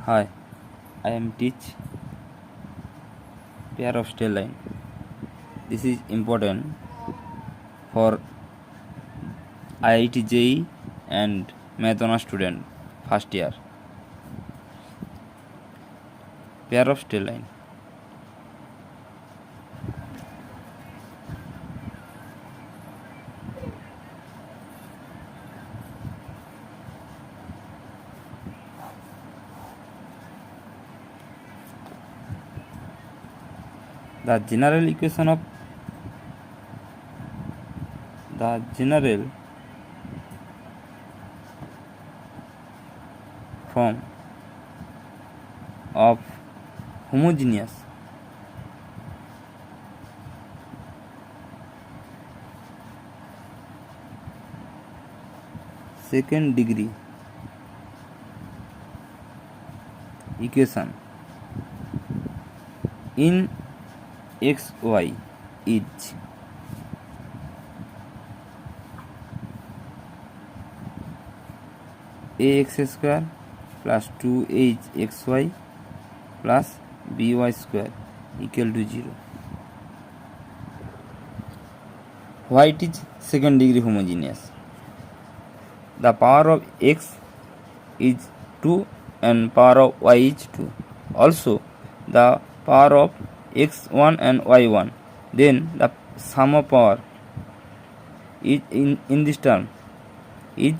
Hi, I am teach pair of straight line. This is important for IIT JEE and math honors student first year. Pair of straight line. The general equation of the general form of homogeneous second degree equation in xy is ax square plus 2hxy plus by square equal to 0. Why it is second degree homogeneous? The power of x is 2 and power of y is 2. Also the power of x1 and y1. Then the sum of power is in this term is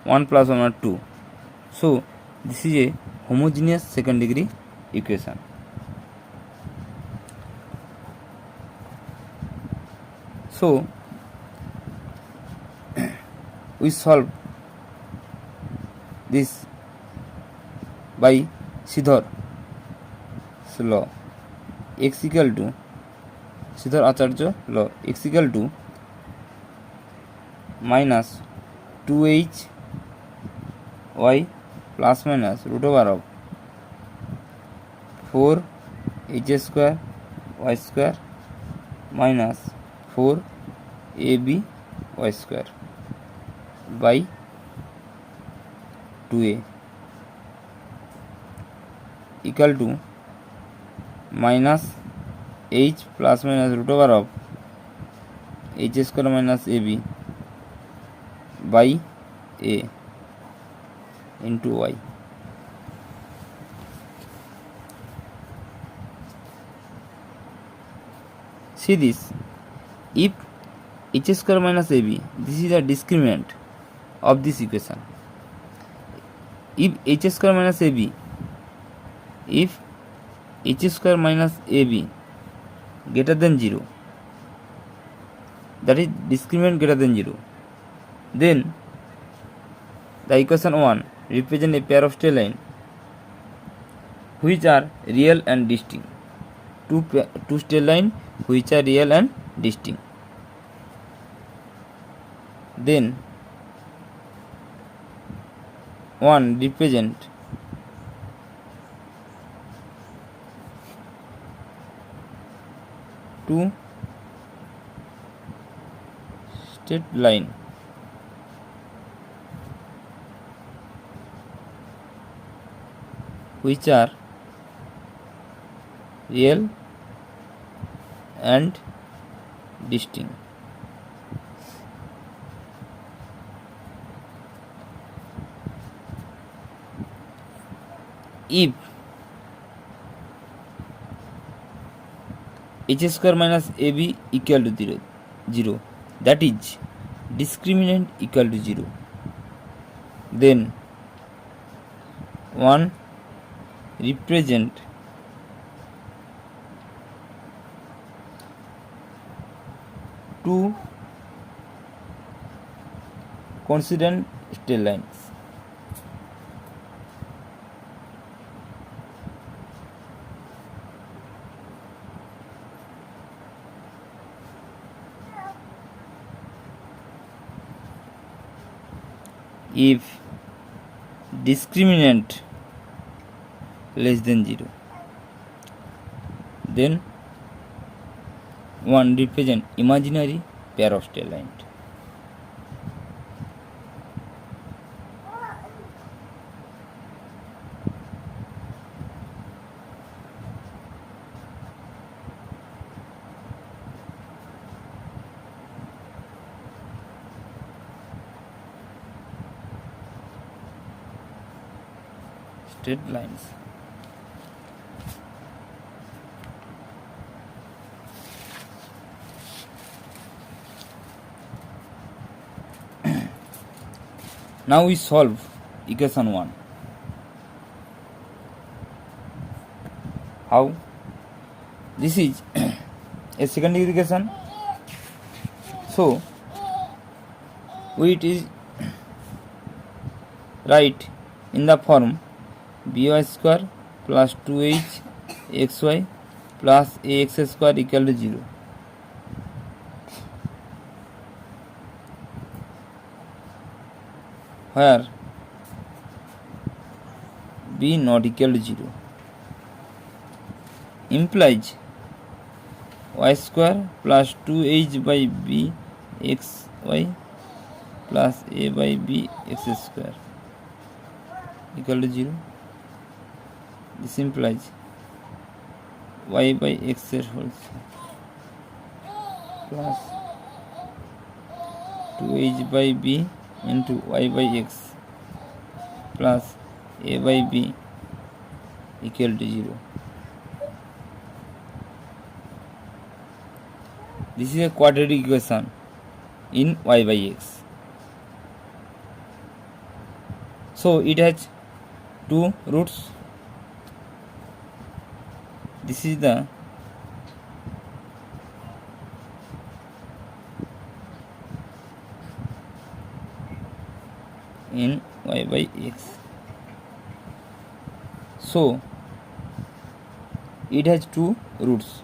1 plus 1 or 2. So this is a homogeneous second degree equation. So we solve this by Sidhar's law. X equal to Sidhar Acharya law. X equal to minus 2h y plus minus root over of 4 h square y square minus 4 ab y square by 2a equal to minus h plus minus root over of h square minus ab by a into y. See this, if h square minus ab, this is a discriminant of this equation. If h square minus ab, if h square minus ab greater than 0, that is discriminant greater than 0, then the equation 1 represent a pair of straight line which are real and distinct. Two straight line which are real and distinct. Then 1 represent two straight line which are real and distinct. If h square minus ab equal to 0, that is discriminant equal to 0, then 1 represent two coincident straight lines. If discriminant less than 0, then 1 represent imaginary pair of straight lines. straight lines. Now we solve equation 1. How? This is a second degree equation. So we it is write in the form by square plus 2h xy plus ax square equal to 0. Where b not equal to 0 implies y square plus 2h by b xy plus a by b x square equal to 0. This implies y by x whole plus 2h by b into y by x plus a by b equal to 0. This is a quadratic equation in y by x. So it has two roots. This is the in y by x. So it has two roots.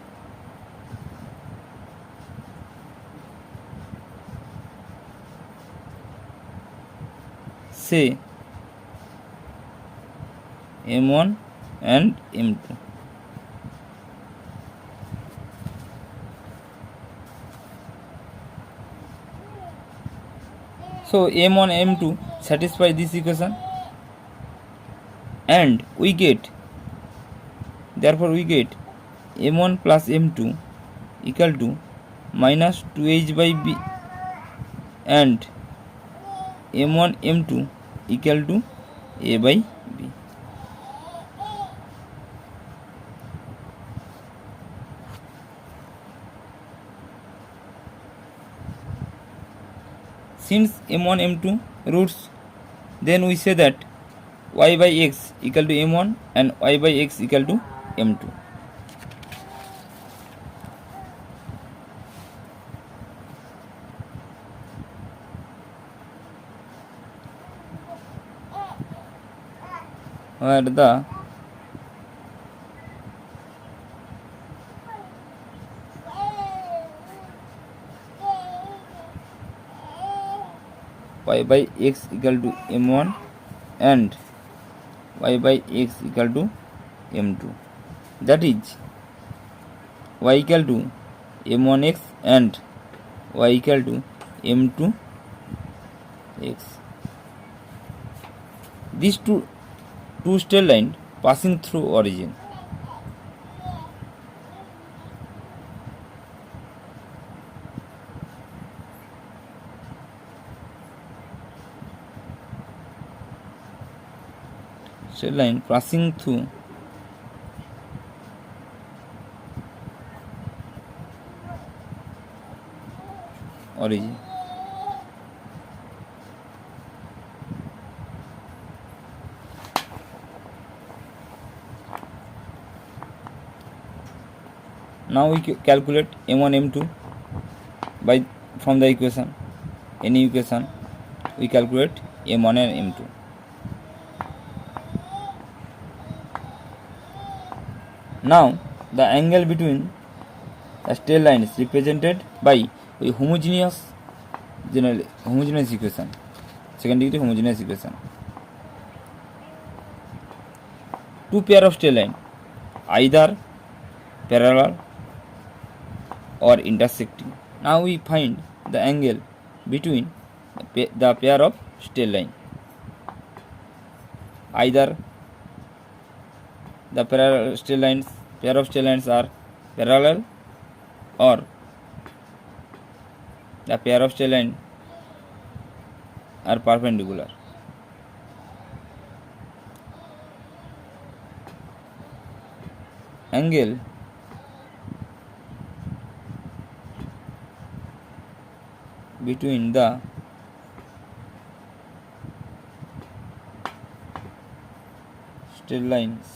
Say m1 and m2. So m1 m2 satisfy this equation, and we get, therefore we get m1 plus m2 equal to minus 2h by b and m1 m2 equal to a by b. Since m1 m2 roots, then we say that y by x equal to m1 and y by x equal to m2. Where the y by x equal to m1 and y by x equal to m2, that is y equal to m1x and y equal to m2x. These two straight lines passing through origin. Straight line passing through origin. Now we calculate m1 m2 by from the equation, any equation we calculate m1 and m2. Now the angle between the straight line is represented by a homogeneous equation, second degree homogeneous equation. Two pair of straight line either parallel or intersecting. Now we find the angle between the pair of straight line. Either the pair of straight lines are parallel, or the pair of straight lines are perpendicular. angle between the straight lines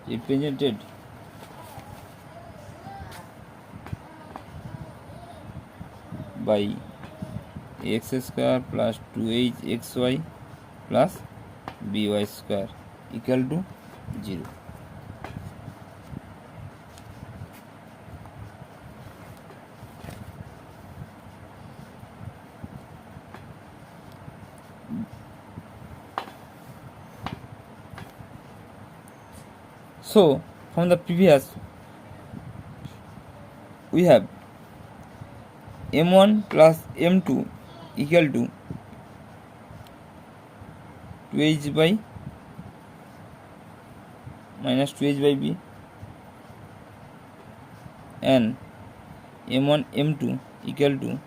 represented by x square plus 2hxy plus by square equal to 0. So from the previous we have m1 plus m2 equal to 2h by minus 2h by b and m1 m2 equal to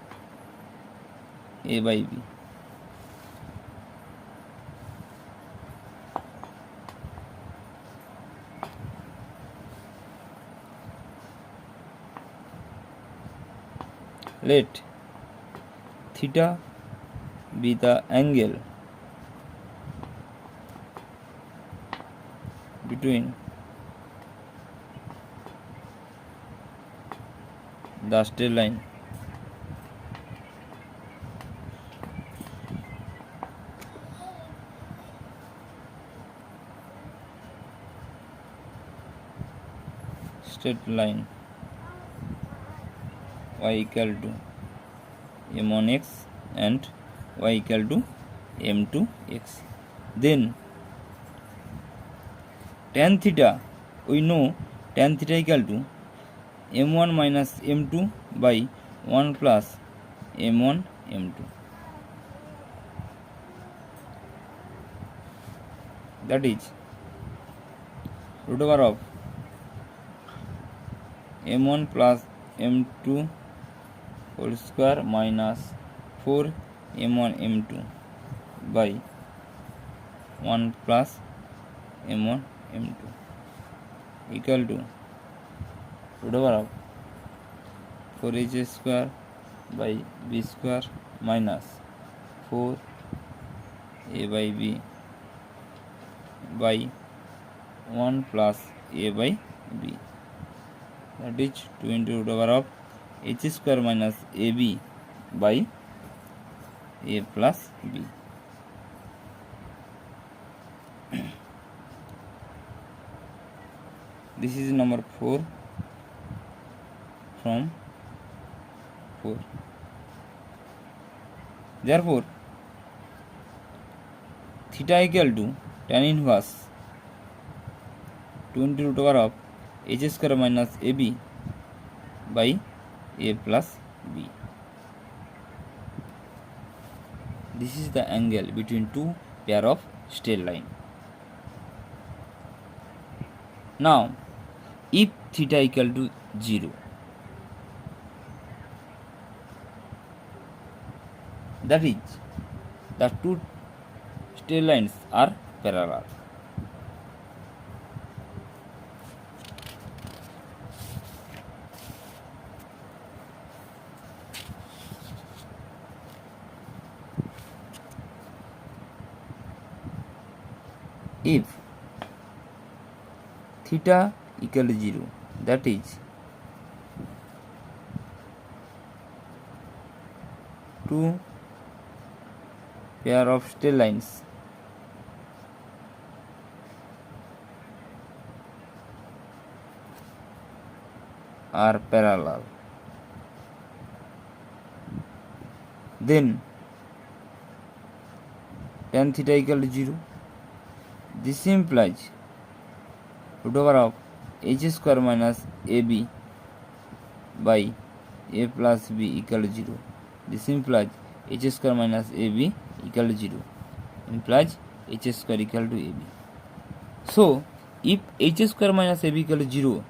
a by b. Let theta be the angle between the straight line y equal to m1x and y equal to m2x. Then tan theta, we know tan theta equal to m1 minus m2 by 1 plus m1 m2. That is root over of m1 plus m2 whole square minus 4 m1 m2 by 1 plus m1 m2 equal to root over of 4h square by b square minus 4 a by b by 1 plus a by b. That is 2 into root over of h square minus ab by a plus b. This is number 4 from 4. Therefore theta equal to tan inverse 2 into root over of h square minus ab by a plus b. This is the angle between two pair of straight line. Now if theta equal to 0, that is the two straight lines are parallel. If theta equal to 0, that is two pair of straight lines are parallel, then tan theta equal to 0. This implies root over of h square minus ab by a plus b equal to 0. This implies h square minus ab equal to 0. Implies h square equal to ab. So if h square minus ab equal to 0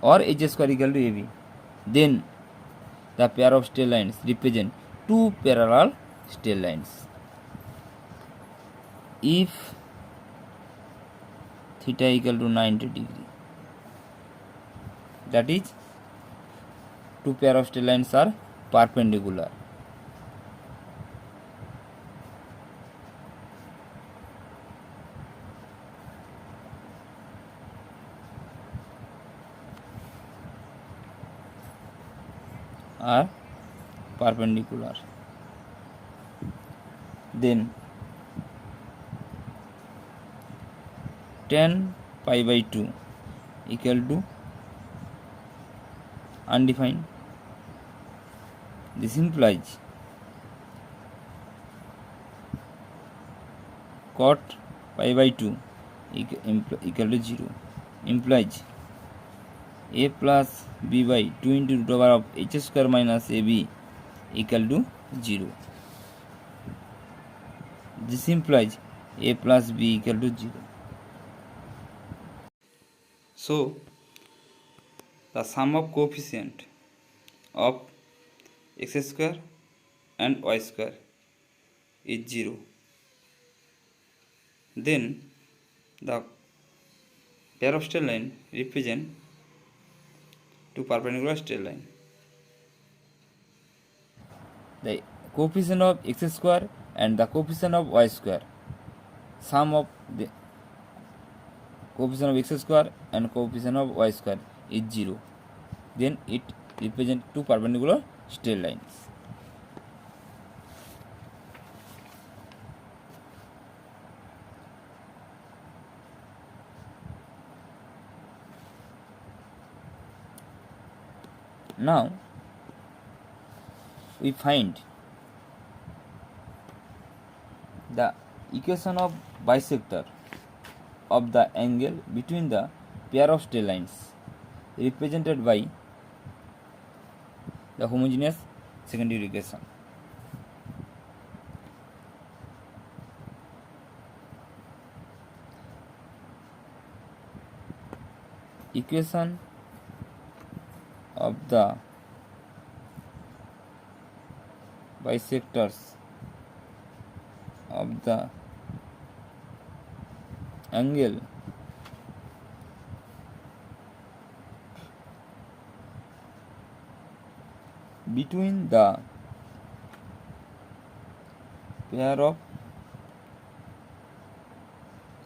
or h square equal to ab, then the pair of straight lines represent two parallel straight lines. If theta equal to 90 degree, that is two pair of straight lines are perpendicular. Are perpendicular. Then tan pi by 2 equal to undefined. This implies cot pi by 2 equal to 0, implies a plus b by 2 into root over of h square minus ab equal to 0. This implies a plus b equal to 0. So the sum of coefficient of x square and y square is 0. Then the pair of straight line represent two perpendicular straight line. The coefficient of x square and the coefficient of y square, sum of the coefficient of x square and coefficient of y square is 0. Then it represents two perpendicular straight lines. Now we find the equation of bisector of the angle between the pair of straight lines represented by the homogeneous second degree equation. Equation of the bisectors of the angle between the pair of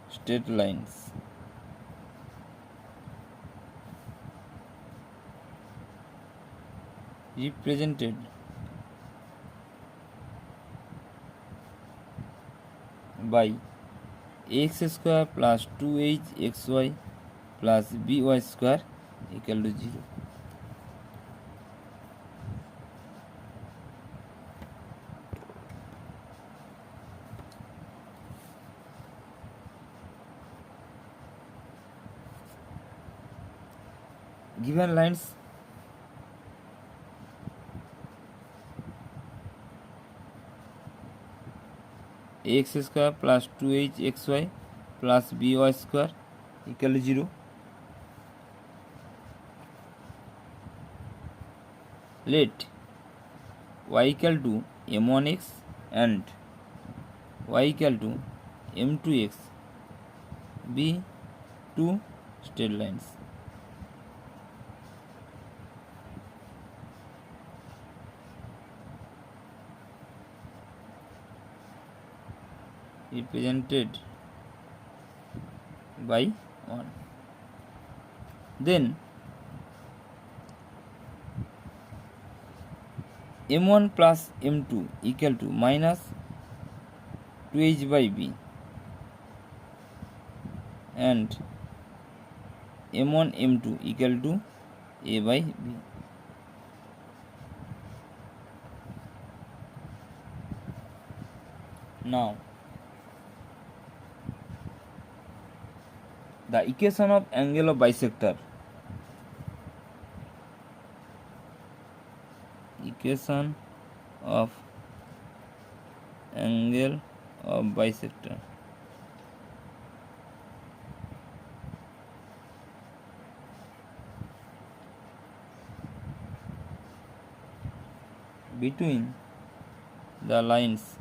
straight lines represented by x square plus 2hxy plus by square equal to 0. Given lines x square plus 2hxy plus by square equal to 0. Let y equal to m1x and y equal to m2x be two straight lines. Represented by 1. Then m1 plus m2 equal to minus 2h by b and m1 m2 equal to a by b. Now the equation of angle of bisector, equation of angle of bisector between the lines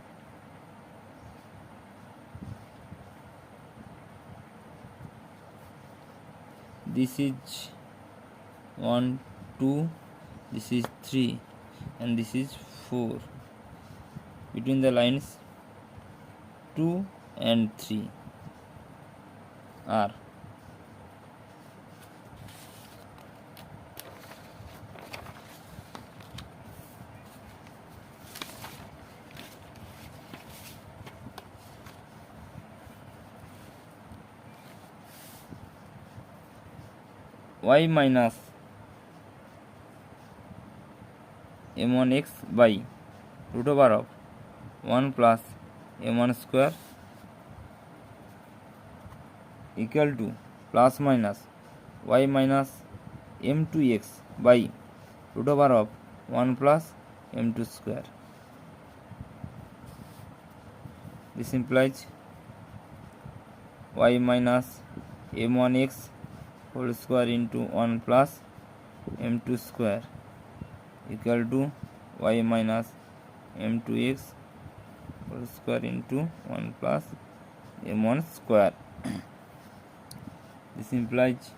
this is 1 2, this is 3, and this is 4. Between the lines 2 and 3 are y minus m1x by root over of 1 plus m1 square equal to plus minus y minus m2x by root over of 1 plus m2 square. This implies y minus m1x whole square into 1 plus m2 square equal to y minus m2x whole square into 1 plus m1 square. This implies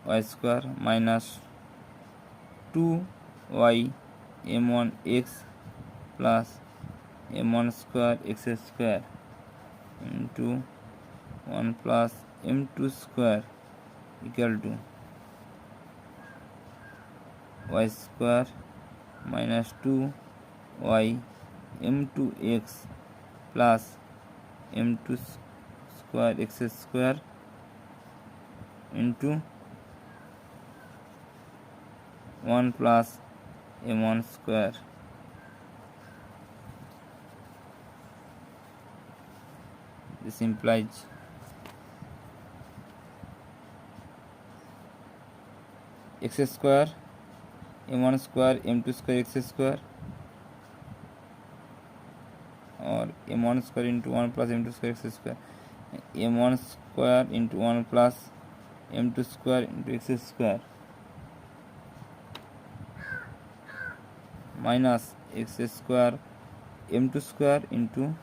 y square minus 2y m1x plus m1 square x square into 1 plus m2 square equal to y square minus 2y m2x plus m2 square x square into 1 plus m1 square. This implies x square m1 square m2 square x square or m1 square into 1 plus m2 square x square, m1 square into 1 plus m2 square into x square minus x square m2 square into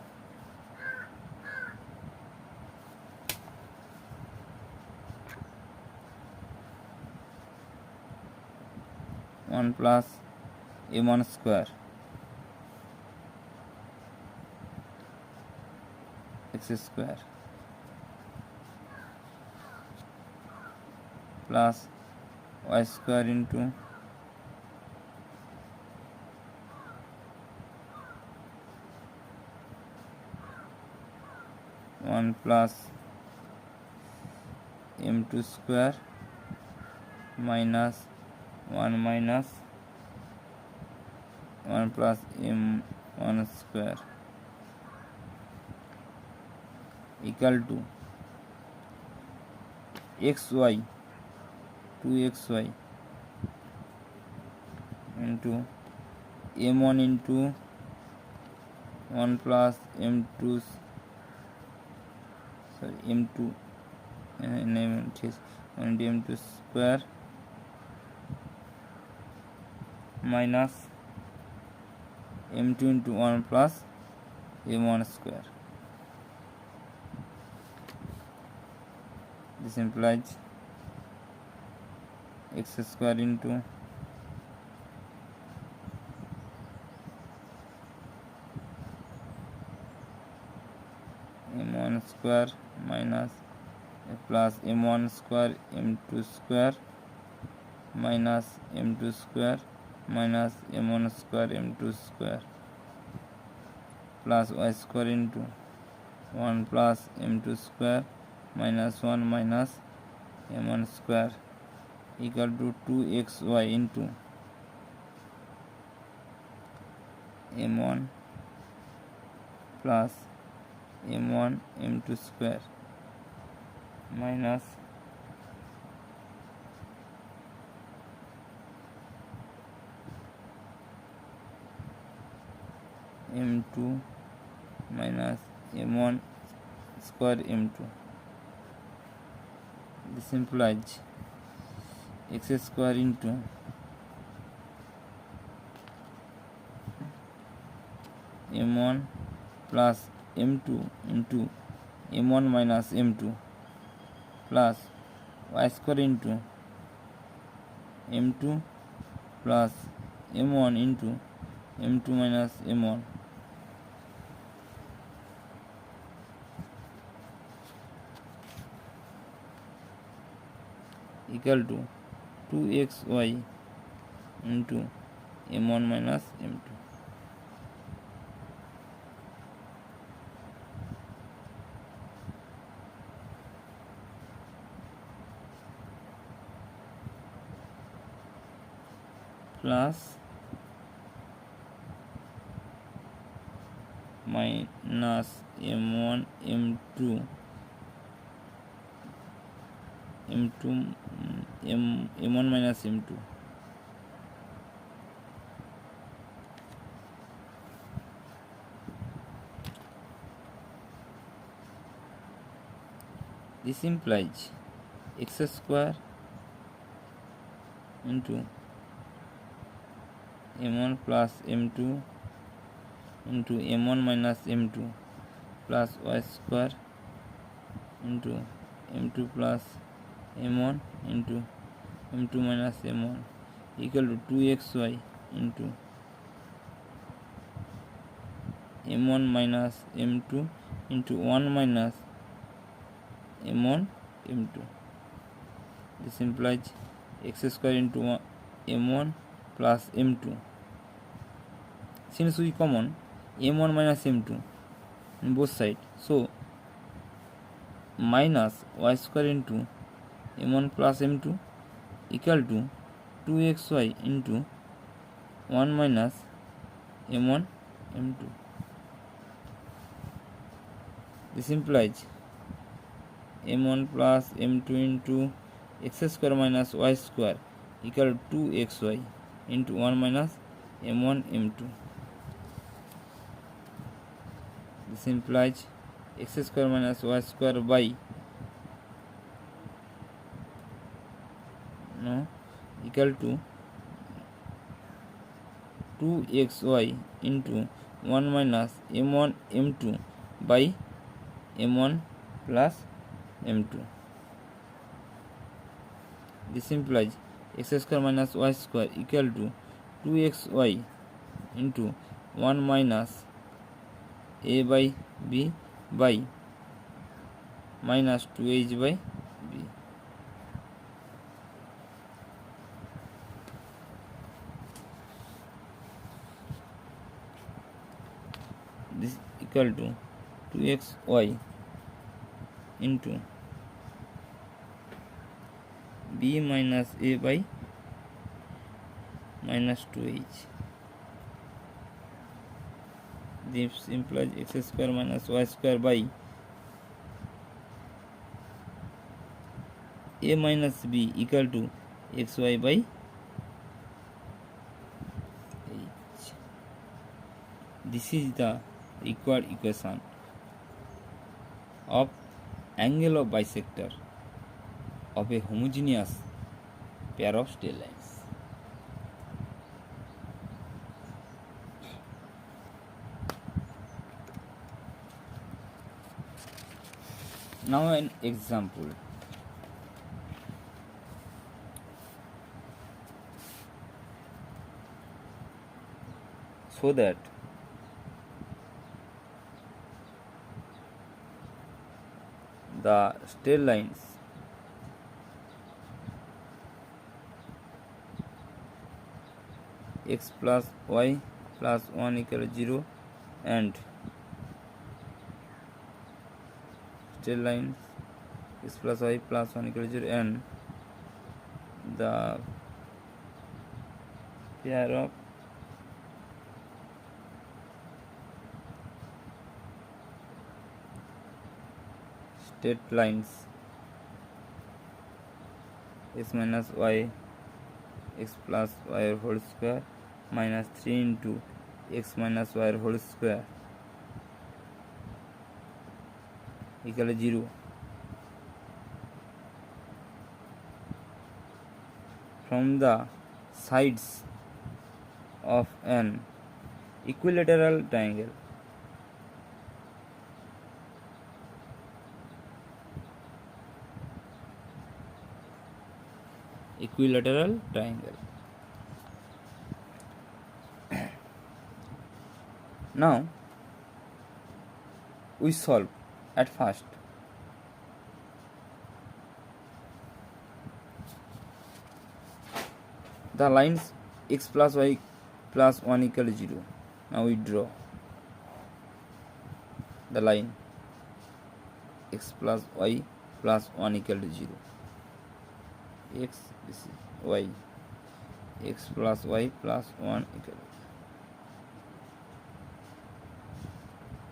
1 plus m1 square x square plus y square into 1 plus m2 square minus 1 minus 1 plus m1 square equal to xy 2xy into m1 into 1 plus m2 m2 m2 square minus m2 into 1 plus m1 square. This implies x square into m1 square minus plus m1 square m2 square minus m2 square minus m1 square m2 square plus y square into 1 plus m2 square minus 1 minus m1 square equal to 2xy into m1 plus m1 m2 square minus m2 minus m1 square m2. This implies x square into m1 plus m2 into m1 minus m2 plus y square into m2 plus m1 into m2 minus m1 equal to 2xy into m1 minus m2. Plus minus m1 m2 m1 minus m2 this implies x square into m1 plus m2 into m1 minus m2 plus y square into m2 plus m1 into m2 minus m1 equal to 2xy into m1 minus m2 into 1 minus m1 m2. This implies x square into m1 plus m2. Since we common m1 minus m2 in both sides, so minus y square into m1 plus m2 equal to 2xy into 1 minus m1 m2. This implies m1 plus m2 into x square minus y square equal to 2xy into 1 minus m1 m2. This implies x square minus y square by equal to 2xy into 1 minus m1 m2 by m1 plus m2. This implies x square minus y square equal to 2xy into 1 minus a by b by minus 2h by b. This equal to 2xy into b minus a by minus 2h. This implies x square minus y square by a minus b equal to xy by h. This is the required equation of angle of bisector of a homogeneous pair of straight lines. Now an example. So that the straight lines x plus y plus 1 equal to 0 and straight lines x plus y plus 1 equal to 0 and the pair of straight lines x minus y x plus y whole square minus 3 into x minus y whole square equal to 0. from the sides of an equilateral triangle. Equilateral triangle. Now we solve. At first, the lines x plus y plus 1 equal to 0. Now we draw the line x plus y plus 1 equal to 0. X, this is y, x plus y plus 1 equal,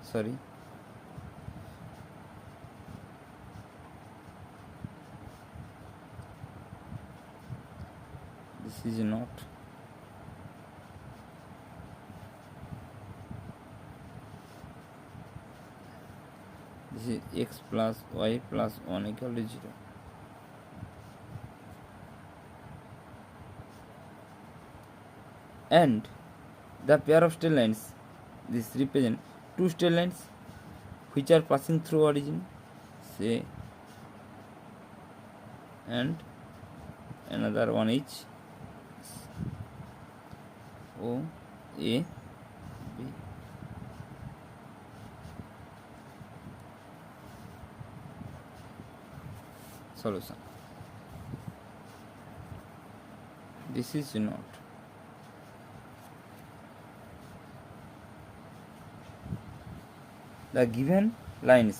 sorry, this is not, this is x plus y plus 1 equal to 0. And the pair of straight lines, this represent two straight lines which are passing through origin, say, and another one is O A B. Solution. This is not. The given lines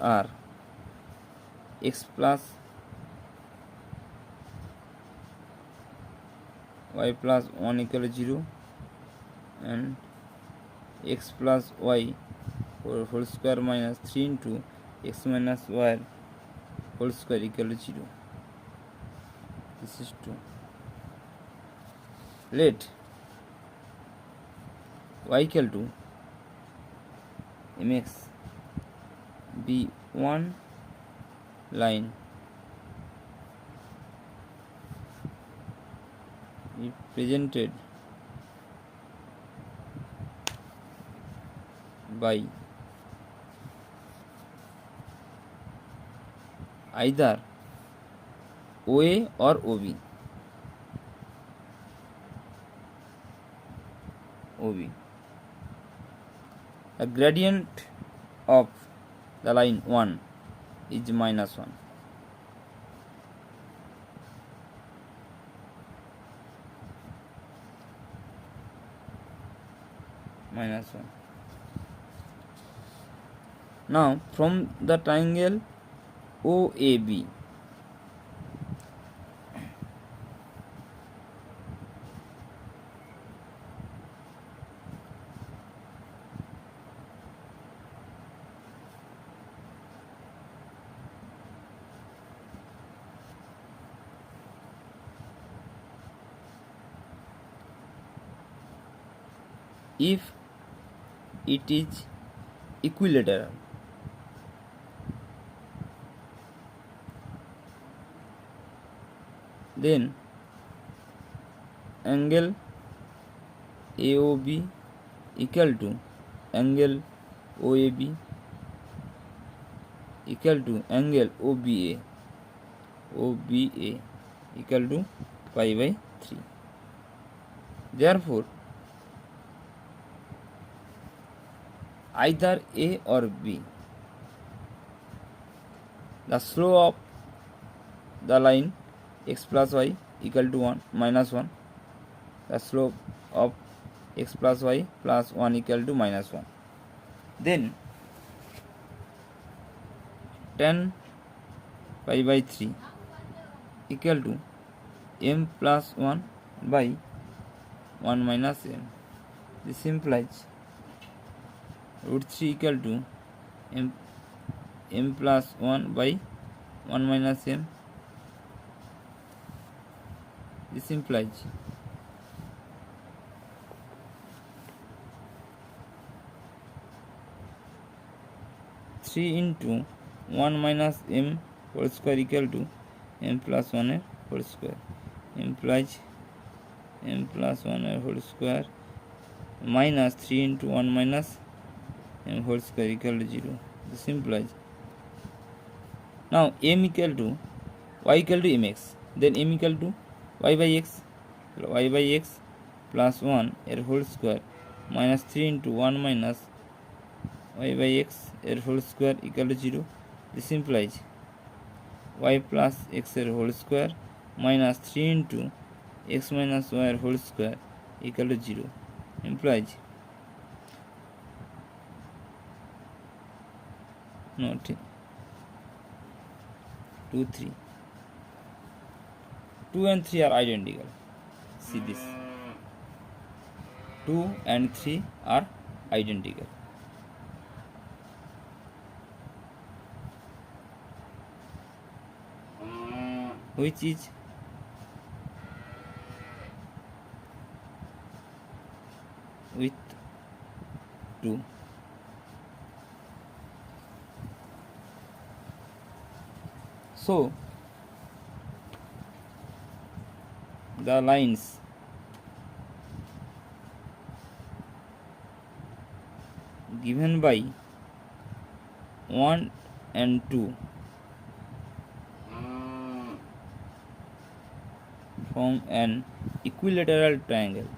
are x plus y plus 1 equal to 0 and x plus y whole square minus 3 into x minus y whole square equal to 0. This is 2. Let y equal to mx be one line represented by either OA or OB. The gradient of the line 1 is minus 1. Minus 1. Now from the triangle OAB, if it is equilateral, then angle AOB equal to angle OAB equal to angle OBA equal to pi by 3. Therefore, either A or B, the slope of the line x plus y equal to 1 minus 1, the slope of x plus y plus 1 equal to minus 1, then tan pi by 3 equal to m plus 1 by 1 minus m. This implies root 3 equal to m plus 1 by 1 minus m. This implies three into 1 minus m whole square equal to m plus 1 এর whole square implies m plus 1 এর whole square minus 3 into 1 minus m whole square equal to 0. This implies now m equal to y equal to mx, then m equal to y by x plus 1 এর whole square minus 3 into 1 minus y by x এর whole square equal to 0. This implies y plus x এর whole square minus 3 into x minus y এর whole square equal to 0. Implies no 2 3 2 and 3 are identical. See this, 2 and 3 are identical. Which is with 2. So the lines given by 1 and 2 form an equilateral triangle.